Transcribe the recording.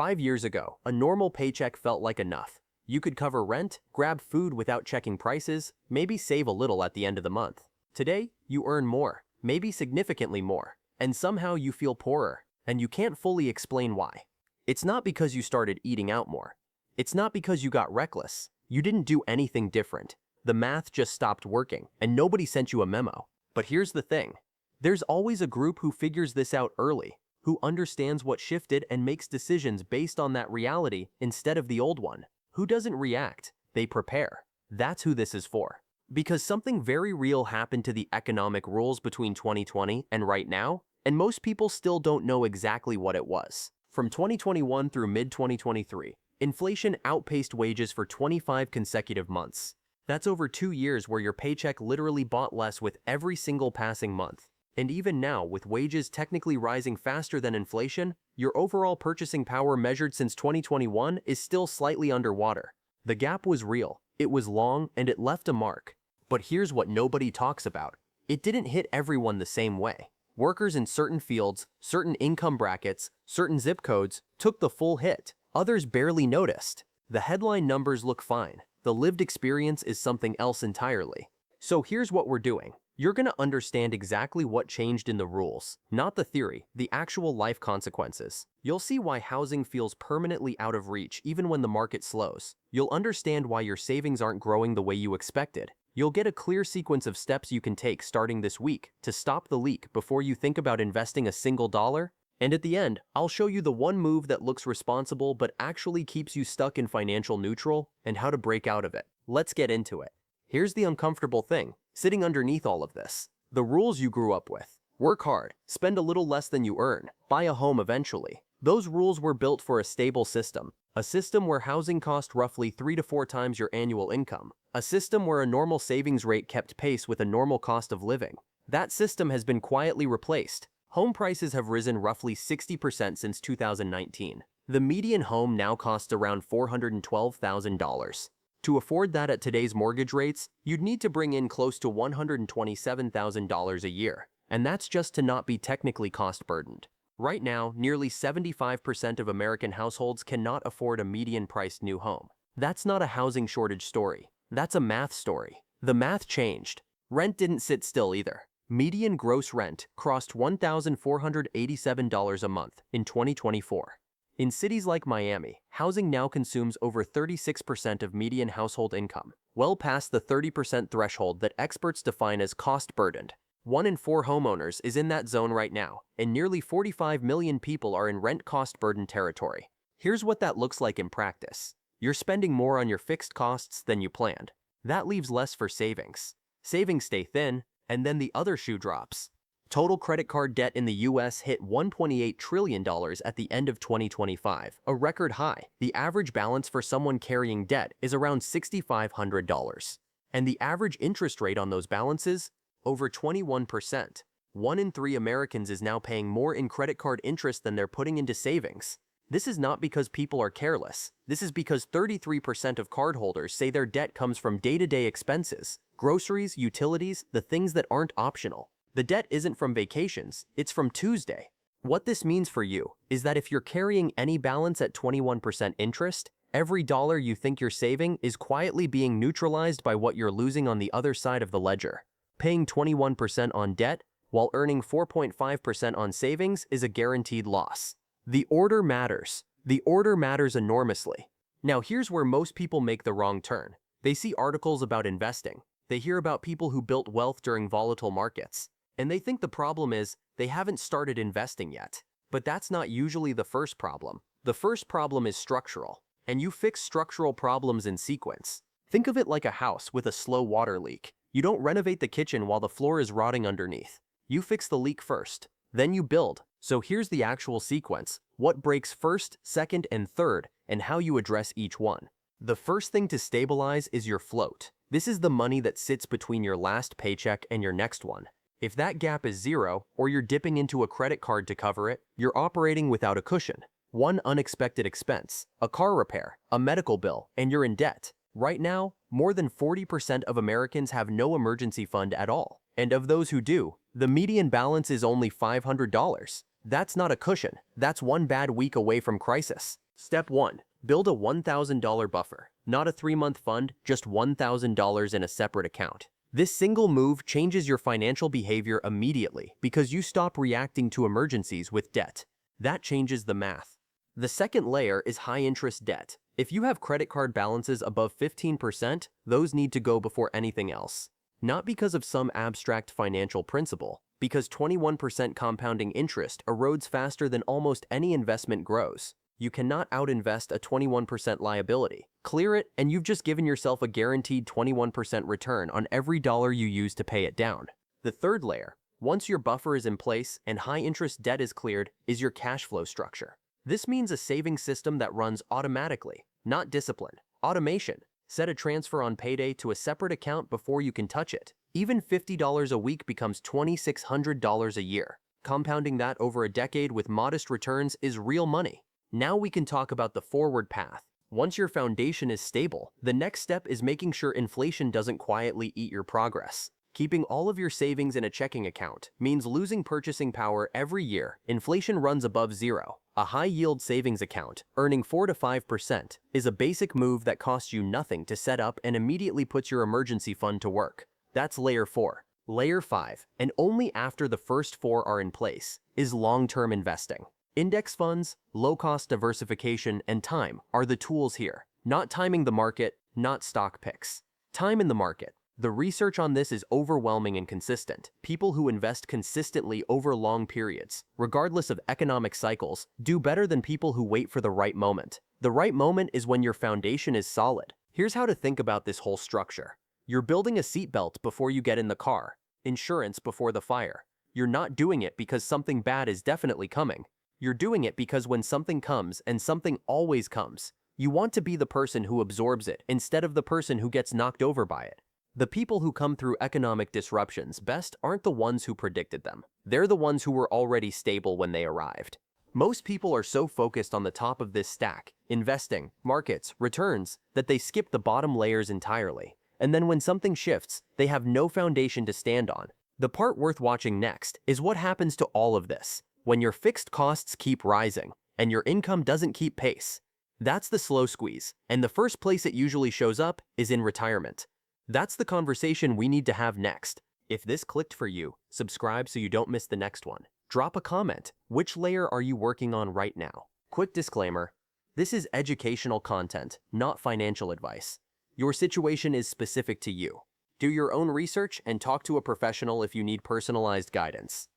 5 years ago, a normal paycheck felt like enough. You could cover rent, grab food without checking prices, maybe save a little at the end of the month. Today, you earn more, maybe significantly more, and somehow you feel poorer, and you can't fully explain why. It's not because you started eating out more. It's not because you got reckless. You didn't do anything different. The math just stopped working, and nobody sent you a memo. But here's the thing. There's always a group who figures this out early, who understands what shifted and makes decisions based on that reality instead of the old one. Who doesn't react, they prepare. That's who this is for. Because something very real happened to the economic rules between 2020 and right now, and most people still don't know exactly what it was. From 2021 through mid-2023, inflation outpaced wages for 25 consecutive months. That's over 2 years where your paycheck literally bought less with every single passing month. And even now, with wages technically rising faster than inflation, your overall purchasing power measured since 2021 is still slightly underwater. The gap was real, it was long, and it left a mark. But here's what nobody talks about. It didn't hit everyone the same way. Workers in certain fields, certain income brackets, certain zip codes took the full hit. Others barely noticed. The headline numbers look fine. The lived experience is something else entirely. So here's what we're doing. You're going to understand exactly what changed in the rules, not the theory, the actual life consequences. You'll see why housing feels permanently out of reach even when the market slows. You'll understand why your savings aren't growing the way you expected. You'll get a clear sequence of steps you can take starting this week to stop the leak before you think about investing a single dollar. And at the end, I'll show you the one move that looks responsible but actually keeps you stuck in financial neutral and how to break out of it. Let's get into it. Here's the uncomfortable thing, sitting underneath all of this. The rules you grew up with. Work hard, spend a little less than you earn, buy a home eventually. Those rules were built for a stable system. A system where housing cost roughly 3 to 4 times your annual income. A system where a normal savings rate kept pace with a normal cost of living. That system has been quietly replaced. Home prices have risen roughly 60% since 2019. The median home now costs around $412,000. To afford that at today's mortgage rates, you'd need to bring in close to $127,000 a year. And that's just to not be technically cost-burdened. Right now, nearly 75% of American households cannot afford a median-priced new home. That's not a housing shortage story. That's a math story. The math changed. Rent didn't sit still either. Median gross rent crossed $1,487 a month in 2024. In cities like Miami, housing now consumes over 36% of median household income, well past the 30% threshold that experts define as cost-burdened. 1 in 4 homeowners is in that zone right now, and nearly 45 million people are in rent cost-burden territory. Here's what that looks like in practice. You're spending more on your fixed costs than you planned. That leaves less for savings. Savings stay thin, and then the other shoe drops. Total credit card debt in the US hit $1.8 trillion at the end of 2025, a record high. The average balance for someone carrying debt is around $6,500. And the average interest rate on those balances? Over 21%. 1 in 3 Americans is now paying more in credit card interest than they're putting into savings. This is not because people are careless. This is because 33% of cardholders say their debt comes from day-to-day expenses, groceries, utilities, the things that aren't optional. The debt isn't from vacations, it's from Tuesday. What this means for you is that if you're carrying any balance at 21% interest, every dollar you think you're saving is quietly being neutralized by what you're losing on the other side of the ledger. Paying 21% on debt while earning 4.5% on savings is a guaranteed loss. The order matters. The order matters enormously. Now here's where most people make the wrong turn. They see articles about investing. They hear about people who built wealth during volatile markets. And they think the problem is they haven't started investing yet. But that's not usually the first problem. The first problem is structural. And you fix structural problems in sequence. Think of it like a house with a slow water leak. You don't renovate the kitchen while the floor is rotting underneath. You fix the leak first. Then you build. So here's the actual sequence. What breaks first, second, and third, and how you address each one. The first thing to stabilize is your float. This is the money that sits between your last paycheck and your next one. If that gap is zero, or you're dipping into a credit card to cover it, you're operating without a cushion. One unexpected expense, a car repair, a medical bill, and you're in debt. Right now, more than 40% of Americans have no emergency fund at all. And of those who do, the median balance is only $500. That's not a cushion. That's one bad week away from crisis. Step 1. Build a $1,000 buffer. Not a 3-month fund, just $1,000 in a separate account. This single move changes your financial behavior immediately because you stop reacting to emergencies with debt. That changes the math. The second layer is high-interest debt. If you have credit card balances above 15%, those need to go before anything else. Not because of some abstract financial principle, because 21% compounding interest erodes faster than almost any investment grows. You cannot outinvest a 21% liability. Clear it, and you've just given yourself a guaranteed 21% return on every dollar you use to pay it down. The third layer, once your buffer is in place and high-interest debt is cleared, is your cash flow structure. This means a saving system that runs automatically, not discipline. Automation. Set a transfer on payday to a separate account before you can touch it. Even $50 a week becomes $2,600 a year. Compounding that over a decade with modest returns is real money. Now we can talk about the forward path. Once your foundation is stable, the next step is making sure inflation doesn't quietly eat your progress. Keeping all of your savings in a checking account means losing purchasing power every year. Inflation runs above zero. A high-yield savings account, earning 4 to 5%, is a basic move that costs you nothing to set up and immediately puts your emergency fund to work. That's layer 4. Layer 5, and only after the first 4 are in place, is long-term investing. Index funds, low-cost diversification, and time are the tools here. Not timing the market, not stock picks. Time in the market. The research on this is overwhelming and consistent. People who invest consistently over long periods, regardless of economic cycles, do better than people who wait for the right moment. The right moment is when your foundation is solid. Here's how to think about this whole structure. You're building a seatbelt before you get in the car, insurance before the fire. You're not doing it because something bad is definitely coming. You're doing it because when something comes, and something always comes, you want to be the person who absorbs it instead of the person who gets knocked over by it. The people who come through economic disruptions best aren't the ones who predicted them. They're the ones who were already stable when they arrived. Most people are so focused on the top of this stack, investing, markets, returns, that they skip the bottom layers entirely. And then when something shifts, they have no foundation to stand on. The part worth watching next is what happens to all of this when your fixed costs keep rising and your income doesn't keep pace. That's the slow squeeze, and the first place it usually shows up is in retirement. That's the conversation we need to have next. If this clicked for you, subscribe so you don't miss the next one. Drop a comment. Which layer are you working on right now? Quick disclaimer. This is educational content, not financial advice. Your situation is specific to you. Do your own research and talk to a professional if you need personalized guidance.